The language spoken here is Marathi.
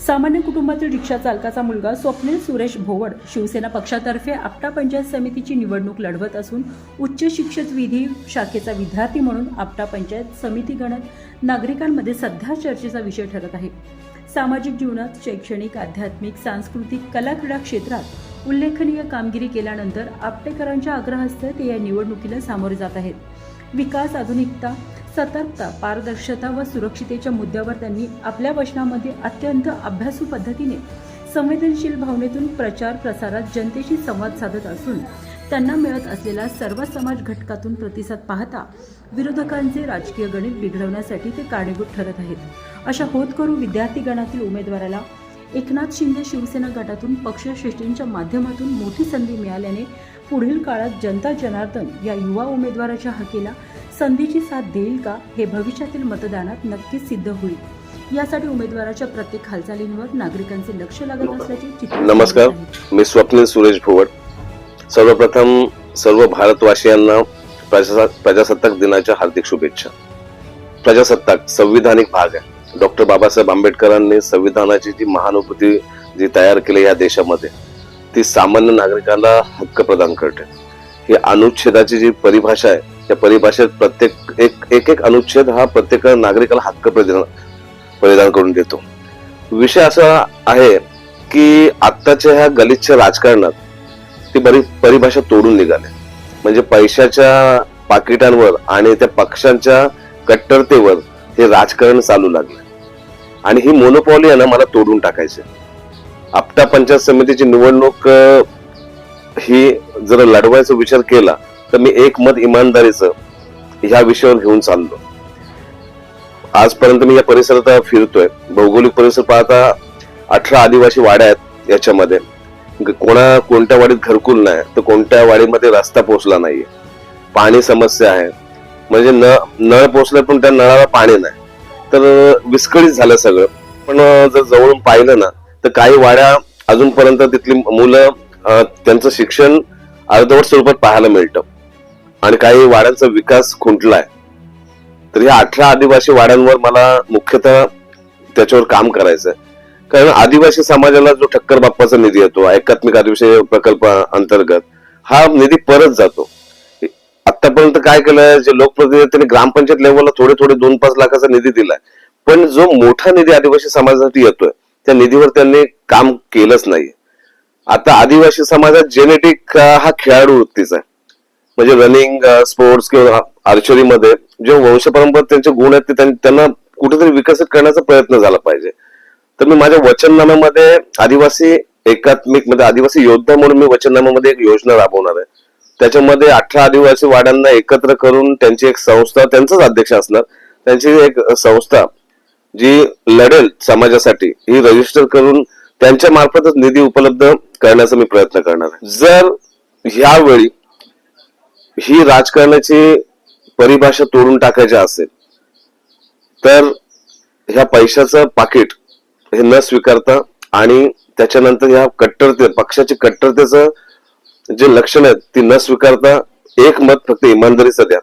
सामान्य कुटुंबातील रिक्षा चालकाचा मुलगा स्वप्नील सुरेश भोवड शिवसेना पक्षातर्फे आपटा पंचायत समितीची निवडणूक लढवत असून उच्च शिक्षित विधी शाखेचा विद्यार्थी म्हणून आपटा पंचायत समिती गणत नागरिकांमध्ये सध्या चर्चेचा विषय ठरत आहे। सामाजिक जीवनात शैक्षणिक, आध्यात्मिक, सांस्कृतिक, कला क्रीडा क्षेत्रात उल्लेखनीय कामगिरी केल्यानंतर आपटेकरांच्या आग्रहास्तव ते या निवडणुकीला सामोरे जात आहेत। विकास, आधुनिकता, सतर्कता, पारदर्शकता व सुरक्षितेच्या मुद्द्यावर त्यांनी आपल्या वचनामध्ये अत्यंत अभ्यासू पद्धतीने संवेदनशील भावनेतून प्रचार प्रसारात जनतेशी संवाद साधत असून त्यांना मिळत असलेला सर्व समाज घटकातून प्रतिसाद पाहता विरोधकांचे राजकीय गणित बिघडवण्यासाठी ते कारणीभूत ठरत आहेत। अशा होतकरू विद्यार्थी गणातील उमेदवाराला एकनाथ शिंदे शिवसेना गटातून पक्षश्रेष्ठींच्या माध्यमातून मोठी संधी मिळाल्याने पुढील काळात जनता जनार्दन या युवा उमेदवाराच्या हकेला संधीची साथ देईल का हे भविष्यातील मतदानात नक्कीच सिद्ध होईल। यासाठी उमेदवाराच्या प्रत्येक हालचालींवर नागरिकांचे लक्ष लागत असल्याचे चित्र। नमस्कार, मी स्वप्नील सुरेश भोवड। सर्वप्रथम सर्व भारतवासियांना प्रजासत्ताक दिनाच्या हार्दिक शुभेच्छा। प्रजासत्ताक संविधानिक भाग आहे। डॉक्टर बाबासाहेब आंबेडकरांनी संविधानाची जी महानुभूती जी तयार केली या देशामध्ये, ती सामान्य नागरिकांना हक्क प्रदान करते। ही अनुच्छेदाची जी परिभाषा आहे, त्या परिभाषेत प्रत्येक एक अनुच्छेद हा प्रत्येक नागरिकाला हक्क प्रदान करून देतो। विषय असा आहे की आत्ताच्या ह्या गलिच्छ राजकारणात ती परिभाषा तोडून निघाली। म्हणजे पैशाच्या पाकिटांवर आणि त्या पक्षांच्या कट्टरतेवर हे राजकारण चालू लागले आणि ही मोनोपॉली आहे ना, मला तोडून टाकायची। आपटा पंचायत समितीची निवडणूक ही जर लढवायचा विचार केला तर मी एक मत इमानदारीचं ह्या विषयावर घेऊन चाललो। आजपर्यंत मी या परिसरात फिरतोय। भौगोलिक परिसर पाहता 18 आदिवासी वाड्या आहेत। याच्यामध्ये कोणत्या वाडीत घरकुल नाही, तर कोणत्या वाडीमध्ये रस्ता पोहोचला नाहीये, पाणी समस्या आहे। म्हणजे नळ पोहोचला पण त्या नळाला पाणी नाही, तर विस्कळीत झालं सगळं। पण जर जवळून पाहिलं ना, तर काही वाड्या अजूनपर्यंत तिथली मुलं त्यांचं शिक्षण अर्धवट स्वरूपात पाहायला मिळतं आणि काही वाड्यांचा विकास खुंटलाय। तर ह्या 18 आदिवासी वाड्यांवर मला मुख्यतः त्याच्यावर काम करायचंय। कारण आदिवासी समाजाला जो ठक्कर बाप्पाचा निधी येतो एकात्मिक आदिवासी प्रकल्प अंतर्गत, हा निधी परत जातो। आतापर्यंत काय केलंय, जे लोकप्रतिनिधी त्यांनी ग्रामपंचायत लेवलला थोडे 2-5 लाखाचा निधी दिलाय, पण जो मोठा निधी आदिवासी समाजासाठी येतोय त्या निधीवर त्यांनी काम केलंच नाही। आता आदिवासी समाजात जेनेटिक हा खेळाडू वृत्तीचा आहे। म्हणजे रनिंग, स्पोर्ट्स किंवा आर्चरीमध्ये जे वंशपरंपरा त्यांचे गुण आहेत ते त्यांना कुठेतरी विकसित करण्याचा प्रयत्न झाला पाहिजे। तर मी माझ्या वचननाम्यामध्ये आदिवासी एकात्मिक मध्ये आदिवासी योद्धा म्हणून मी वचननाम्यामध्ये एक योजना राबवणार आहे। त्याच्यामध्ये 18 आदिवासी वाड्यांना एकत्र करून त्यांची एक संस्था, त्यांचाच अध्यक्ष असणार, त्यांची एक संस्था जी लढेल समाजासाठी, ही रजिस्टर करून त्यांच्या मार्फतच निधी उपलब्ध करण्याचा मी प्रयत्न करणार आहे। जर ह्यावेळी ही राजकारणाची परिभाषा तोडून टाकायची असेल तर ह्या पैशाचं पाकिट हे न स्वीकारता आणि त्याच्यानंतर ह्या पक्षाची कट्टरतेचं जे लक्षण आहेत ती न स्वीकारता एक मत फक्त इमानदारीचं द्या।